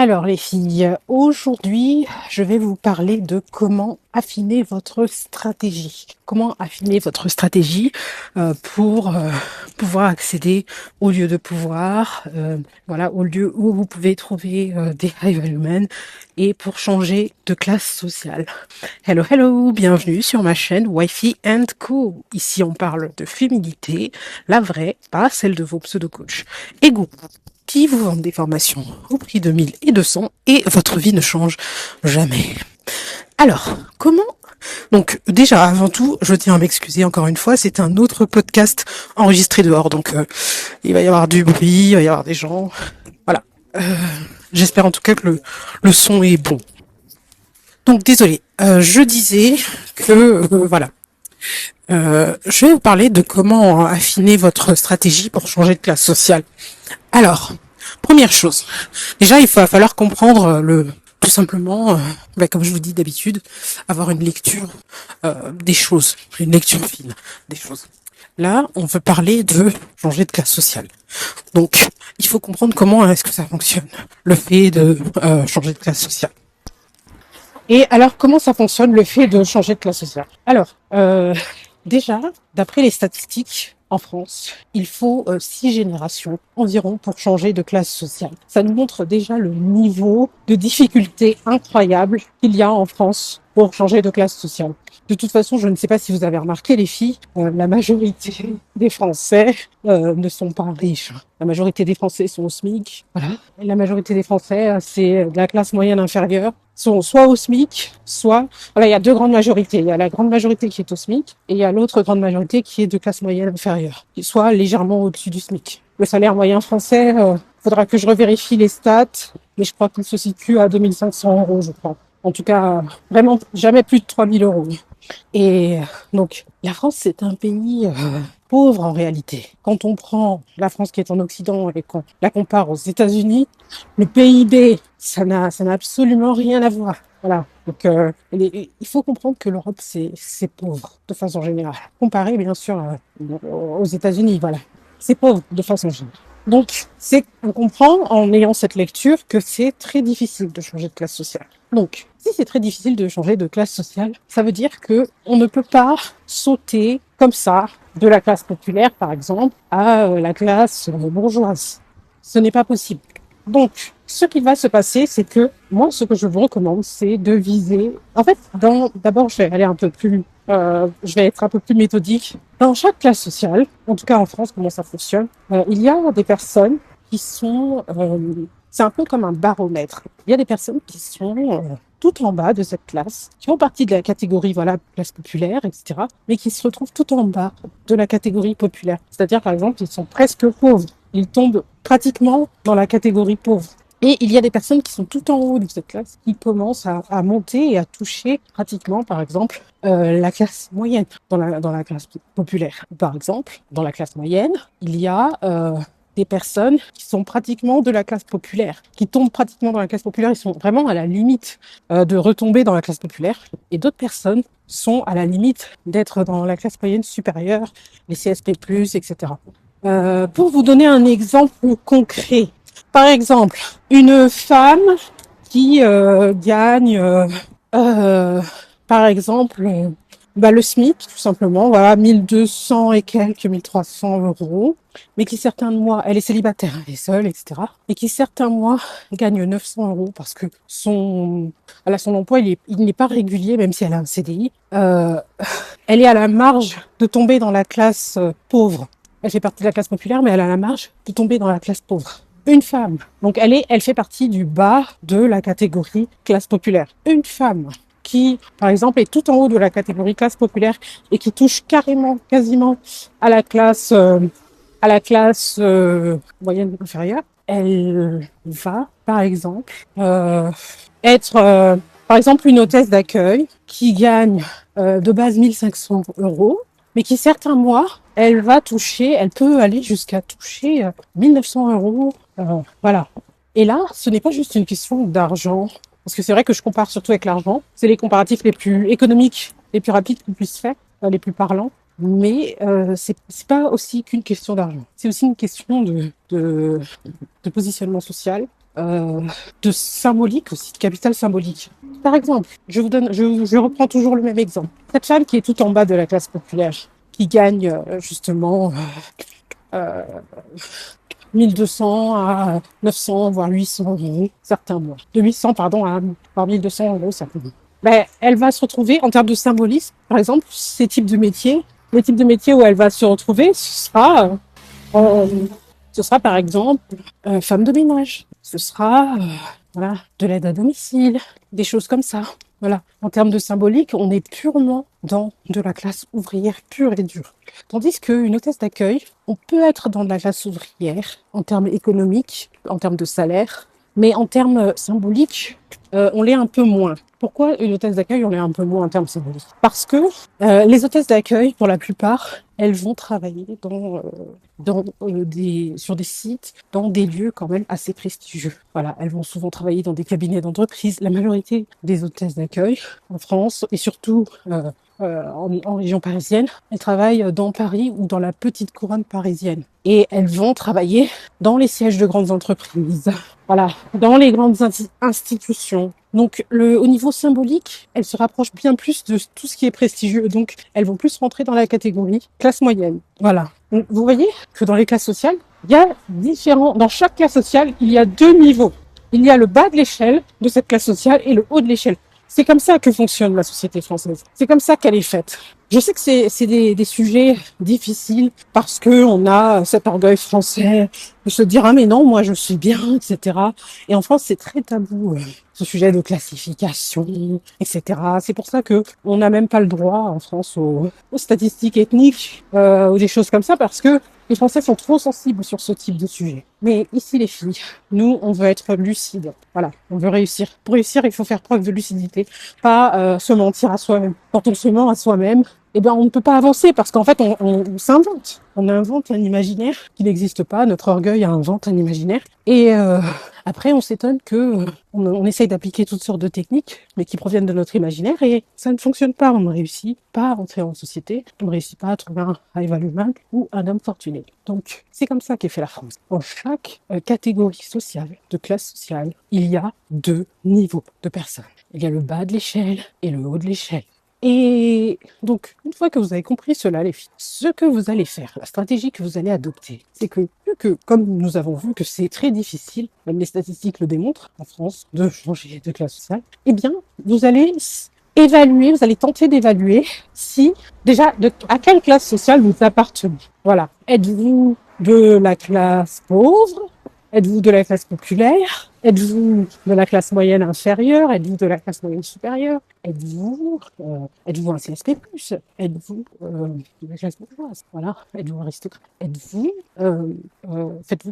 Alors les filles, aujourd'hui, je vais vous parler de comment affiner votre stratégie. Comment affiner votre stratégie pour pouvoir accéder au lieu de pouvoir, voilà, au lieu où vous pouvez trouver des highwaymen et pour changer de classe sociale. Hello, hello, bienvenue sur ma chaîne Wifey and Co. Ici, on parle de féminité, la vraie, pas celle de vos pseudo-coachs. Ego qui vous vendent des formations au prix de 1000 et 200 et votre vie ne change jamais. Alors, comment? Donc déjà, avant tout, je tiens à m'excuser encore une fois, c'est un autre podcast enregistré dehors, donc il va y avoir du bruit, il va y avoir des gens, voilà. J'espère en tout cas que le son est bon. Donc désolé, je disais que, voilà, je vais vous parler de comment affiner votre stratégie pour changer de classe sociale. Alors, première chose, déjà il va falloir comprendre tout simplement, comme je vous dis d'habitude, avoir une lecture des choses, une lecture fine des choses. Là, on veut parler de changer de classe sociale. Donc, il faut comprendre comment est-ce que ça fonctionne, le fait de changer de classe sociale. Et alors, comment ça fonctionne le fait de changer de classe sociale? Alors, déjà, d'après les statistiques, en France, il faut 6 générations environ pour changer de classe sociale. Ça nous montre déjà le niveau de difficulté incroyable qu'il y a en France pour changer de classe sociale. De toute façon, je ne sais pas si vous avez remarqué, les filles, la majorité des Français ne sont pas riches. La majorité des Français sont au SMIC. Voilà. Et la majorité des Français, c'est de la classe moyenne inférieure, sont soit au SMIC, soit... Voilà, il y a deux grandes majorités. Il y a la grande majorité qui est au SMIC et il y a l'autre grande majorité qui est de classe moyenne inférieure, qui soit légèrement au-dessus du SMIC. Le salaire moyen français, faudra que je revérifie les stats, mais je crois qu'il se situe à 2500 €, je crois. En tout cas, vraiment jamais plus de 3000 €. Et donc, la France, c'est un pays pauvre en réalité. Quand on prend la France qui est en Occident et qu'on la compare aux États-Unis, le PIB, ça n'a absolument rien à voir. Voilà. Donc, il faut comprendre que l'Europe, c'est pauvre de façon générale. Comparé, bien sûr, aux États-Unis, voilà. C'est pauvre de façon générale. Donc, on comprend en ayant cette lecture que c'est très difficile de changer de classe sociale. Donc, si c'est très difficile de changer de classe sociale, ça veut dire que on ne peut pas sauter comme ça de la classe populaire, par exemple, à la classe bourgeoise. Ce n'est pas possible. Donc, ce qui va se passer, c'est que moi, ce que je vous recommande, c'est de viser. En fait, d'abord, je vais aller un peu plus, je vais être un peu plus méthodique. Dans chaque classe sociale, en tout cas en France, comment ça fonctionne, il y a des personnes qui sont, c'est un peu comme un baromètre. Il y a des personnes qui sont tout en bas de cette classe, qui font partie de la catégorie, voilà, classe populaire, etc., mais qui se retrouvent tout en bas de la catégorie populaire. C'est-à-dire, par exemple, ils sont presque pauvres. Ils tombent pratiquement dans la catégorie pauvre. Et il y a des personnes qui sont tout en haut de cette classe qui commencent à monter et à toucher pratiquement, par exemple, la classe moyenne dans la classe populaire. Par exemple, dans la classe moyenne, il y a des personnes qui sont pratiquement de la classe populaire, qui tombent pratiquement dans la classe populaire, ils sont vraiment à la limite de retomber dans la classe populaire. Et d'autres personnes sont à la limite d'être dans la classe moyenne supérieure, les CSP+, etc. Pour vous donner un exemple concret, par exemple, une femme qui gagne, par exemple, le SMIC, tout simplement, voilà, 1200 et quelques, 1300 €, mais qui certains mois, elle est célibataire, elle est seule, etc., et qui certains mois gagne 900 € parce que son emploi, il n'est pas régulier, même si elle a un CDI. Elle est à la marge de tomber dans la classe pauvre. Elle fait partie de la classe populaire, mais elle a la marge de tomber dans la classe pauvre. Une femme, donc elle fait partie du bas de la catégorie classe populaire. Une femme qui, par exemple, est tout en haut de la catégorie classe populaire et qui touche quasiment à la classe moyenne inférieure, elle va, par exemple, être, par exemple, une hôtesse d'accueil qui gagne de base 1500 €, mais qui certains mois, elle peut aller jusqu'à toucher 1900 €. Voilà. Et là, ce n'est pas juste une question d'argent, parce que c'est vrai que je compare surtout avec l'argent. C'est les comparatifs les plus économiques, les plus rapides qu'on puisse faire, les plus parlants. Mais c'est pas aussi qu'une question d'argent. C'est aussi une question de positionnement social. euh, de symbolique aussi, de capital symbolique. Par exemple, je reprends toujours le même exemple. Cette femme qui est tout en bas de la classe populaire, qui gagne justement euh, 1200 à 900, voire 800 euros certains mois. De 800, pardon, à voire 1200 euros certains mois. Ben, elle va se retrouver en termes de symbolisme, par exemple, ces types de métiers, les types de métiers où elle va se retrouver, euh, ce sera par exemple femme de ménage, ce sera voilà, de l'aide à domicile, des choses comme ça. Voilà. En termes de symbolique, on est purement dans de la classe ouvrière pure et dure. Tandis qu'une hôtesse d'accueil, on peut être dans de la classe ouvrière en termes économiques, en termes de salaire, mais en termes symboliques, on l'est un peu moins. Pourquoi une hôtesse d'accueil, on l'est un peu moins en termes symboliques? Parce que les hôtesses d'accueil, pour la plupart, elles vont travailler sur des sites, dans des lieux quand même assez prestigieux. Voilà, elles vont souvent travailler dans des cabinets d'entreprise. La majorité des hôtesses d'accueil en France, et surtout en région parisienne, elles travaillent dans Paris ou dans la petite couronne parisienne. Et elles vont travailler dans les sièges de grandes entreprises, voilà, dans les grandes institutions. Donc, au niveau symbolique, elles se rapprochent bien plus de tout ce qui est prestigieux. Donc, elles vont plus rentrer dans la catégorie classe moyenne. Voilà. Donc, vous voyez que dans les classes sociales, dans chaque classe sociale, il y a deux niveaux. Il y a le bas de l'échelle de cette classe sociale et le haut de l'échelle. C'est comme ça que fonctionne la société française. C'est comme ça qu'elle est faite. Je sais que c'est des sujets difficiles parce que on a cet orgueil français de se dire ah mais non moi je suis bien, etc. Et en France c'est très tabou ce sujet de classification, etc. C'est pour ça que on n'a même pas le droit en France aux statistiques ethniques ou des choses comme ça parce que les Français sont trop sensibles sur ce type de sujet. Mais ici, les filles, nous, on veut être lucides. Voilà, on veut réussir. Pour réussir, il faut faire preuve de lucidité, pas se mentir à soi-même. Quand on se ment à soi-même, eh ben, on ne peut pas avancer parce qu'en fait, on s'invente. On invente un imaginaire qui n'existe pas. Notre orgueil invente un imaginaire. Et après, on s'étonne que on essaye d'appliquer toutes sortes de techniques, mais qui proviennent de notre imaginaire et ça ne fonctionne pas. On ne réussit pas à rentrer en société. On ne réussit pas à trouver un high value man ou un homme fortuné. Donc, c'est comme ça qu'est fait la France. Dans chaque catégorie sociale, de classe sociale, il y a deux niveaux de personnes. Il y a le bas de l'échelle et le haut de l'échelle. Et donc, une fois que vous avez compris cela, les filles, ce que vous allez faire, la stratégie que vous allez adopter, c'est que, vu que, comme nous avons vu que c'est très difficile, même les statistiques le démontrent en France, de changer de classe sociale, eh bien, vous allez évaluer, vous allez tenter d'évaluer si, déjà, à quelle classe sociale vous appartenez. Voilà. Êtes-vous de la classe pauvre? Êtes-vous de la classe populaire? Êtes-vous de la classe moyenne inférieure? Êtes-vous de la classe moyenne supérieure? Êtes-vous un CSP+? Êtes-vous de la classe bourgeoise? Voilà. Êtes-vous aristocrate? Faites-vous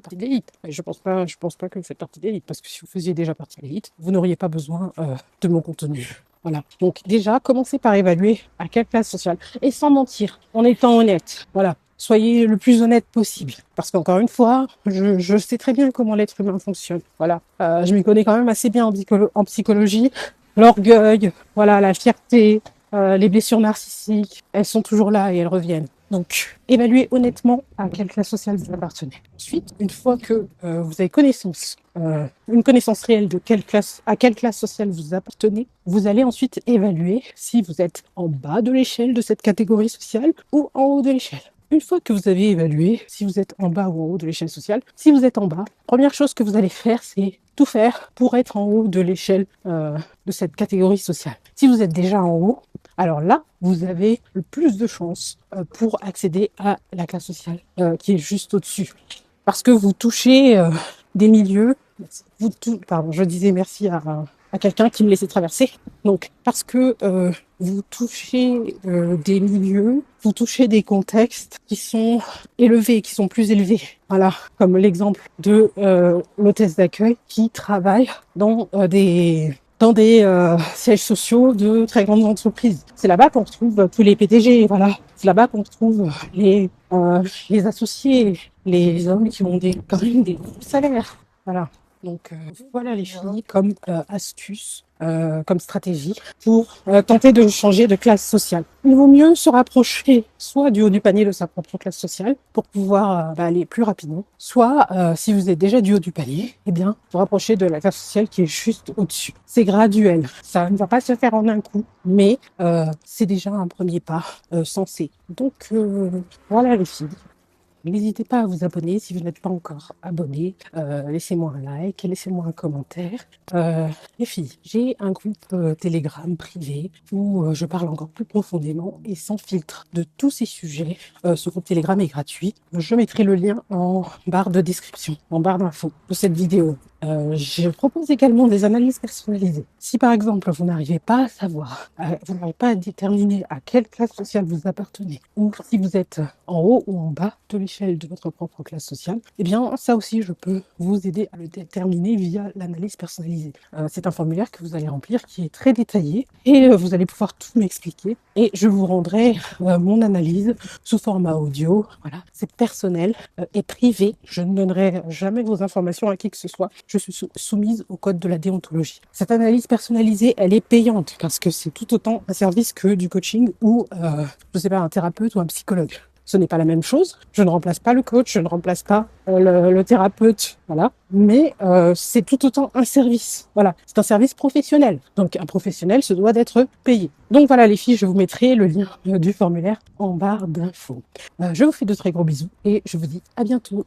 partie de l'élite? Je pense pas que vous faites partie de l'élite, parce que si vous faisiez déjà partie de l'élite, vous n'auriez pas besoin de mon contenu. Voilà. Donc déjà, commencez par évaluer à quelle classe sociale. Et sans mentir, en étant honnête. Voilà. Soyez le plus honnête possible. Parce qu'encore une fois, je sais très bien comment l'être humain fonctionne. Voilà. Je m'y connais quand même assez bien en psychologie. L'orgueil, voilà, la fierté, les blessures narcissiques, elles sont toujours là et elles reviennent. Donc, évaluez honnêtement à quelle classe sociale vous appartenez. Ensuite, une fois que vous avez une connaissance réelle de à quelle classe sociale vous appartenez, vous allez ensuite évaluer si vous êtes en bas de l'échelle de cette catégorie sociale ou en haut de l'échelle. Une fois que vous avez évalué si vous êtes en bas ou en haut de l'échelle sociale, si vous êtes en bas, première chose que vous allez faire, c'est tout faire pour être en haut de l'échelle de cette catégorie sociale. Si vous êtes déjà en haut, alors là, vous avez le plus de chances pour accéder à la classe sociale qui est juste au-dessus. Parce que vous touchez des milieux, je disais merci à quelqu'un qui me laissait traverser. Donc, parce que vous touchez des milieux, vous touchez des contextes qui sont élevés, qui sont plus élevés. Voilà, comme l'exemple de l'hôtesse d'accueil qui travaille dans des sièges sociaux de très grandes entreprises. C'est là-bas qu'on retrouve tous les PDG, voilà. C'est là-bas qu'on retrouve les associés, les hommes qui ont quand même des gros salaires. Voilà. Donc voilà les filles, comme astuce, comme stratégie pour tenter de changer de classe sociale. Il vaut mieux se rapprocher soit du haut du panier de sa propre classe sociale pour pouvoir aller plus rapidement, soit si vous êtes déjà du haut du palier, eh bien vous rapprocher de la classe sociale qui est juste au-dessus. C'est graduel, ça ne va pas se faire en un coup, mais c'est déjà un premier pas sensé. Donc voilà les filles. N'hésitez pas à vous abonner si vous n'êtes pas encore abonné. Laissez-moi un like, laissez-moi un commentaire. Les filles, j'ai un groupe Telegram privé où je parle encore plus profondément et sans filtre de tous ces sujets. Ce groupe Telegram est gratuit. Je mettrai le lien en barre de description, en barre d'infos de cette vidéo. Je propose également des analyses personnalisées. Si par exemple vous n'arrivez pas à savoir, vous n'arrivez pas à déterminer à quelle classe sociale vous appartenez, ou si vous êtes en haut ou en bas de l'échelle de votre propre classe sociale, eh bien ça aussi je peux vous aider à le déterminer via l'analyse personnalisée. C'est un formulaire que vous allez remplir qui est très détaillé et vous allez pouvoir tout m'expliquer et je vous rendrai mon analyse sous format audio. Voilà, c'est personnel et privé. Je ne donnerai jamais vos informations à qui que ce soit. Je suis soumise au code de la déontologie. Cette analyse personnalisée, elle est payante parce que c'est tout autant un service que du coaching ou, je sais pas, un thérapeute ou un psychologue. Ce n'est pas la même chose. Je ne remplace pas le coach, je ne remplace pas le thérapeute, voilà. Mais c'est tout autant un service. Voilà, c'est un service professionnel. Donc un professionnel se doit d'être payé. Donc voilà les filles, je vous mettrai le lien du formulaire en barre d'infos. Je vous fais de très gros bisous et je vous dis à bientôt.